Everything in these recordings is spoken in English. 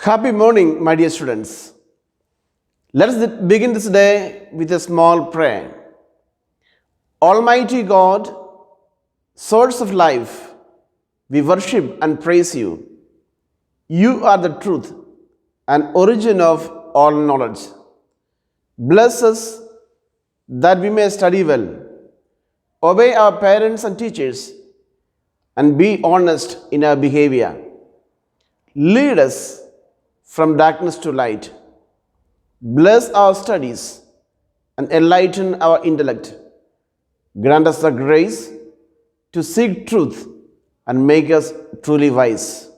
Happy morning, my dear students. Let us begin this day with a small prayer. Almighty God, source of life, we worship and praise you. You are the truth and origin of all knowledge. Bless us that we may study well, obey our parents and teachers, and be honest in our behavior. Lead us from darkness to light. Bless our studies and enlighten our intellect. Grant us the grace to seek truth and make us truly wise.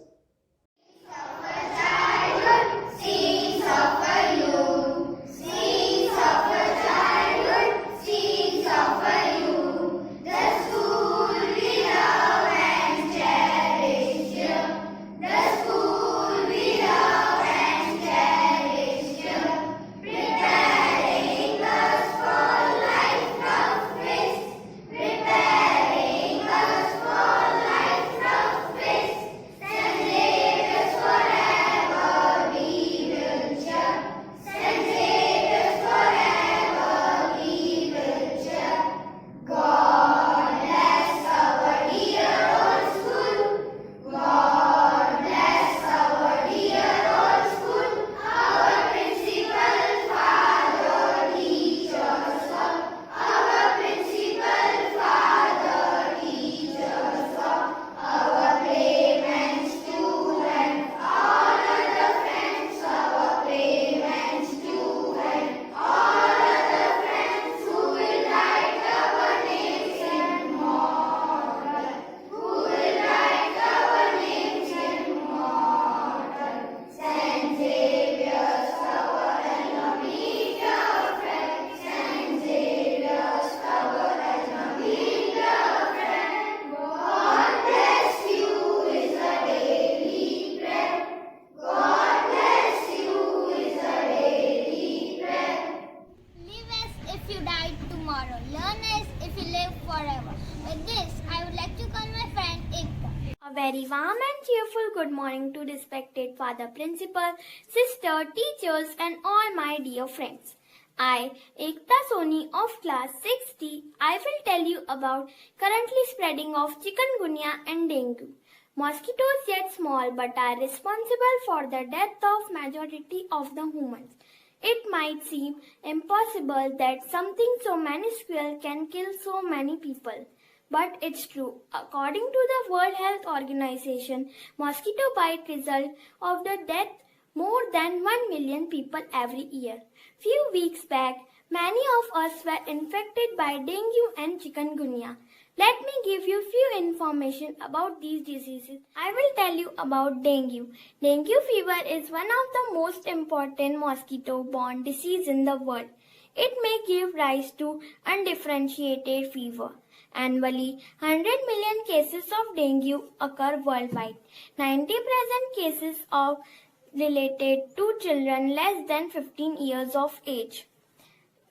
Learn as if you live forever. With this, I would like to call my friend Ekta. A very warm and cheerful good morning to respected Father Principal, sister, teachers and all my dear friends. I, Ekta Soni of class 6D, I will tell you about currently spreading of chikungunya and dengue. Mosquitoes yet small but are responsible for the death of majority of the humans. It might seem impossible that something so minuscule can kill so many people. But it's true. According to the World Health Organization, mosquito bite result of the death more than 1 million people every year. Few weeks back, many of us were infected by dengue and chikungunya. Let me give you few information about these diseases. I will tell you about dengue. Dengue fever is one of the most important mosquito-borne disease in the world. It may give rise to undifferentiated fever. Annually, 100 million cases of dengue occur worldwide. 90% cases of related to children less than 15 years of age.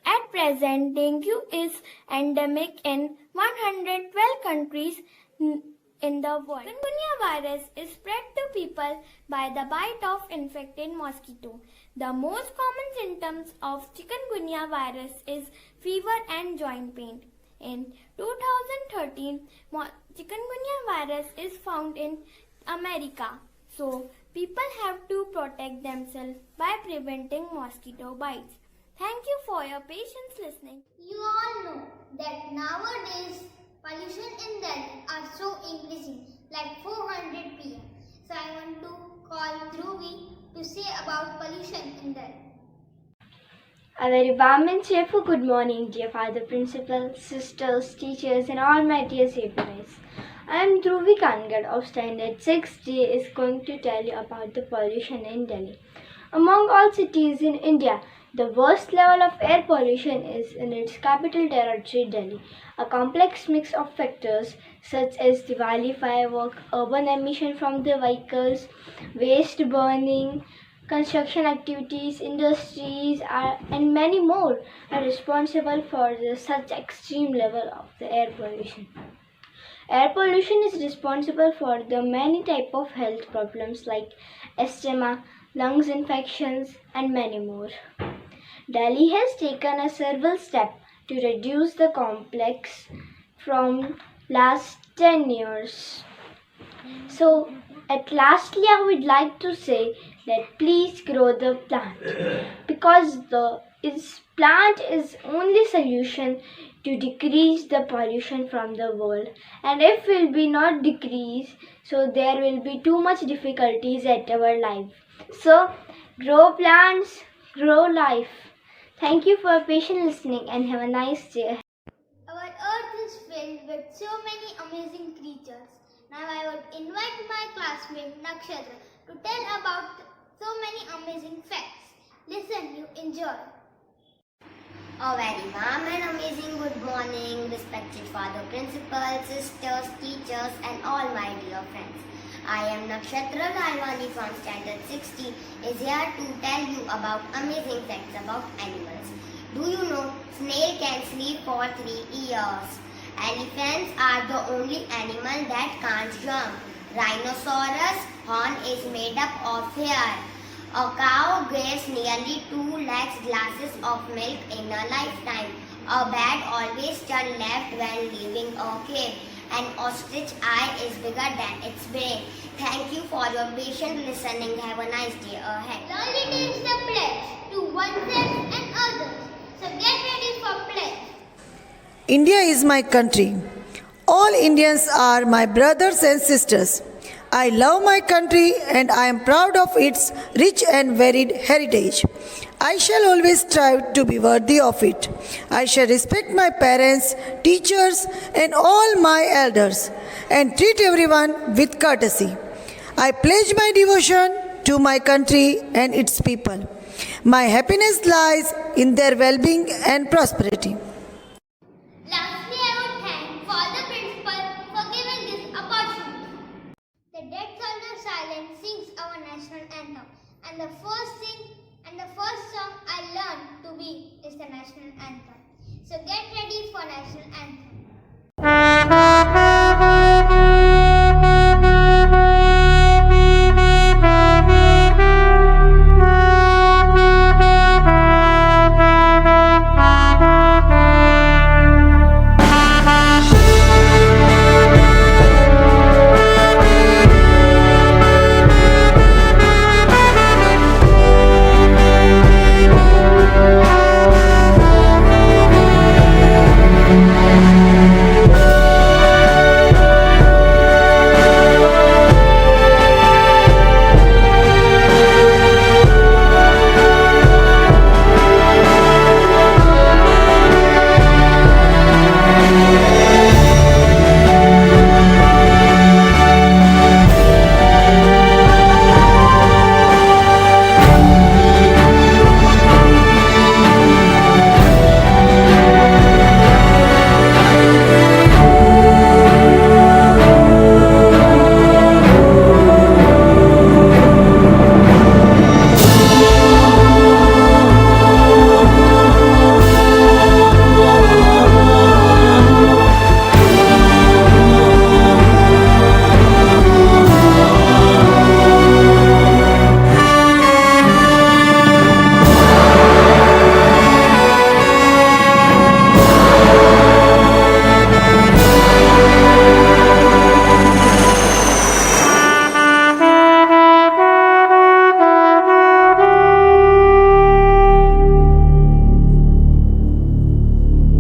At present, dengue is endemic in 112 countries in the world. Chikungunya virus is spread to people by the bite of infected mosquito. The most common symptoms of chikungunya virus is fever and joint pain. In 2013, chikungunya virus is found in America. So, people have to protect themselves by preventing mosquito bites. Thank you for your patience listening. You all know that nowadays pollution in Delhi are so increasing, like 400 PM. So I want to call Dhruvi to say about pollution in Delhi. A very warm and cheerful good morning, dear Father Principal, sisters, teachers, and all my dear Saviors. I am Dhruvi Kangad of Standard 6D is going to tell you about the pollution in Delhi. Among all cities in India, the worst level of air pollution is in its capital territory, Delhi. A complex mix of factors such as Diwali firework, urban emission from the vehicles, waste burning, construction activities, industries, and many more are responsible for such extreme level of the air pollution. Air pollution is responsible for the many type of health problems like asthma, lungs infections, and many more. Delhi has taken a several steps to reduce the complex from last 10 years. So, at lastly, I would like to say that please grow the plant because the plant is only solution to decrease the pollution from the world. And if will be not decrease, so there will be too much difficulties at our life. So, grow plants, grow life. Thank you for patient listening and have a nice day. Our earth is filled with so many amazing creatures. Now I would invite my classmate Nakshatra to tell about so many amazing facts. Listen, you enjoy. A very warm and amazing good morning, respected Father Principal, sisters, teachers and all my dear friends. I am Nakshatra Lalwani from Standard 60 is here to tell you about amazing facts about animals. Do you know snail can sleep for 3 years? Elephants are the only animal that can't jump. Rhinoceros horn is made up of hair. A cow gives nearly 2 lakhs glasses of milk in a lifetime. A bat always turns left when leaving a cave. An ostrich eye is bigger than its brain. Thank you for your patient listening. Have a nice day ahead. Loyalty is the pledge to oneself and others. So get ready for pledge. India is my country. All Indians are my brothers and sisters. I love my country and I am proud of its rich and varied heritage. I shall always strive to be worthy of it. I shall respect my parents, teachers, and all my elders and treat everyone with courtesy. I pledge my devotion to my country and its people. My happiness lies in their well-being and prosperity. Lastly, I would thank Father Principal for giving this opportunity. The Dead Soldier Silence sings our national anthem, and the first song I learned to be is the national anthem. So get ready for national anthem.